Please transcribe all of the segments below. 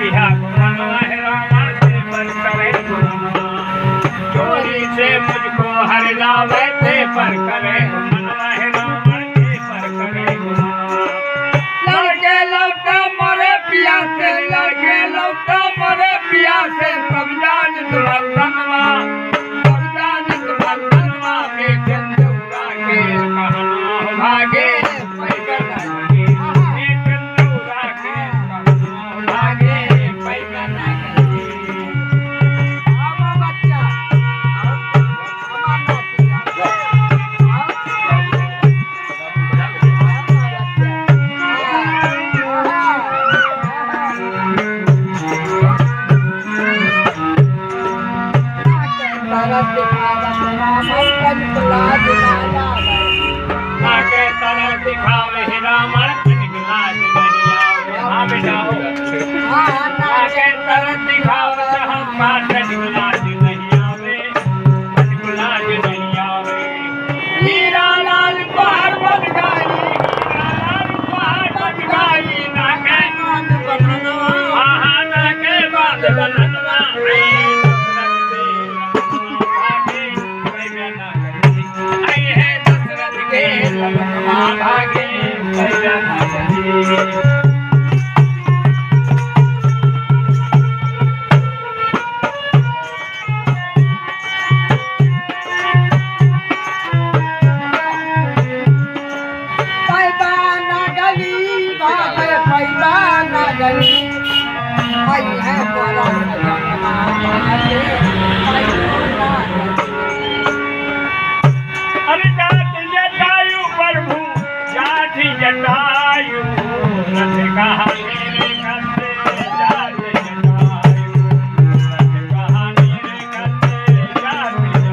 किया गुनाह है रावण से पर करे गुनाह चोरी से मुझको हर लावे थे पर करे गुनाह है रावण से पर करे गुनाह लड़के लौटा मरे पिया से लड़के लौटा मरे पिया से सब जान दुल्हनवा सब जान दुल्हनवा के चंदूरा के कहना भागे दिखावे रावण लाज नहीं आवे हाँ बेटा हो के तरह दिखावे हम लाज नहीं आवे लाज नहीं आवे हीरा लाल पहाड़ बन गई हीरा लाल पहाड़ बन गई ना के बांध बनवा हाँ ना के बांध बनवा भागे जटायु रथ कहानी रे करते जाते जटायु रथ कहानी रे करते जाते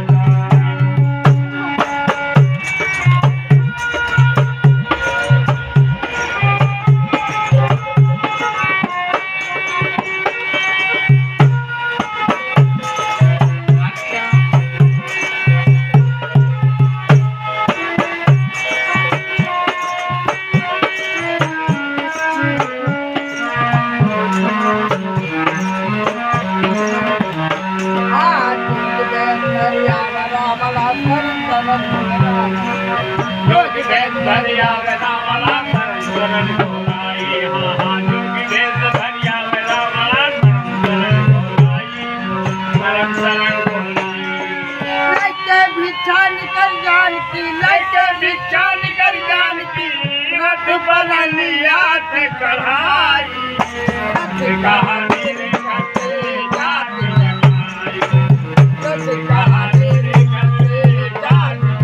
धरिया वेदा वाला शरण घोराई हाँ हाँ जोगी भेद धरिया वेदा वाला शरण घोराई लैके भिक्षा निकल जानकी लैके भिक्षा निकल जानकी रथ पर लिया थे कढ़ाई कहानी रे करते जाते जगाई कहानी रे करते जाते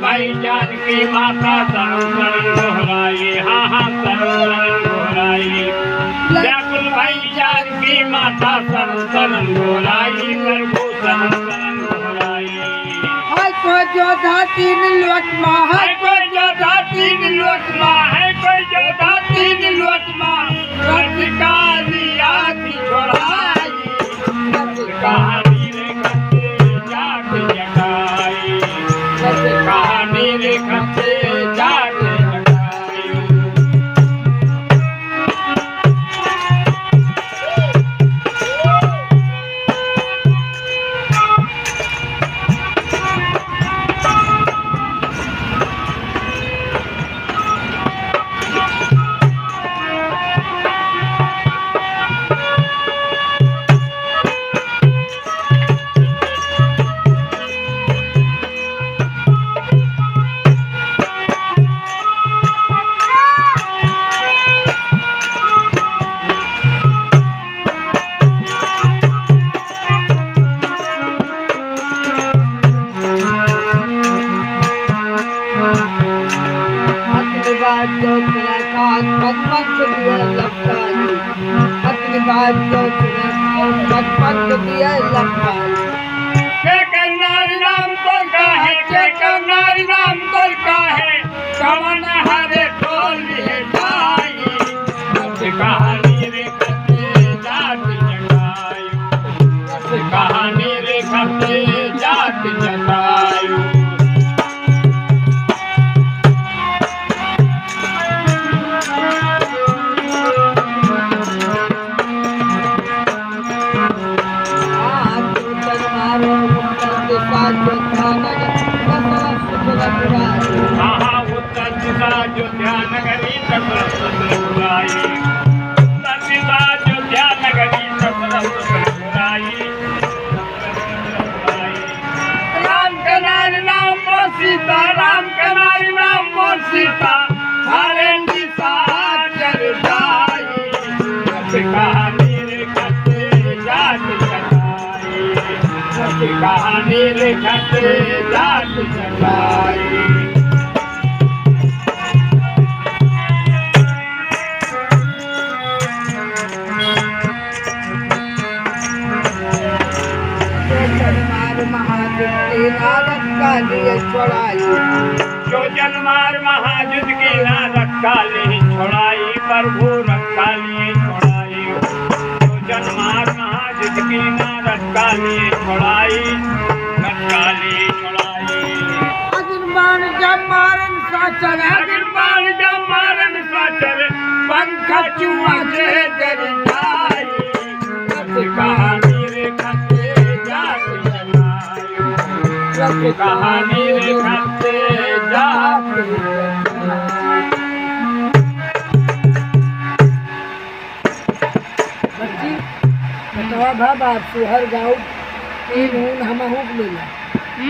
भाई जानकी माता शरण दोहराई हाँ हाँ शरण दोहराई व्याकुल भाई जानकी माता शरण दोहराई प्रभु शरण दोहराई है कोई जोधा तीन लोटमा है कोई जोधा तीन लोटमा है कोई जोधा तीन लोटमा रथ का लिया थी छोड़ाई रथ कहानी रे करते जाते जगाई कहानी रे करते जाते नारी नाम तो का है नारी नाम तो का है कवन हरे टोली है जाई कहानी रे कते जात जगायु कहानी रे कते जात जगायु अयोध्या नगरी ससुराई अयोध्या नगरी ससुराई राम का नाम मोर सीता राम का नाम मोर सीता हरे दिशा चल जाई कहानी रे कते जात जगाई कहानी रे कते जात जगाई जो जनमार महायुद्ध की नारद काली छोड़ाई प्रभु रक्षा लिए छोड़ाई जो जनमार महायुद्ध की नारद काली छोड़ाई रक्षा लिए छोड़ाई अगिरबान जब मारन साचर अगिरबान जब मारन साचर पंख चुआ से जर जाई कहानी रे कते जात जगाई कहानी रे कते जात बच्ची बतावा बाबा सुहर गाँव तीन हम मिला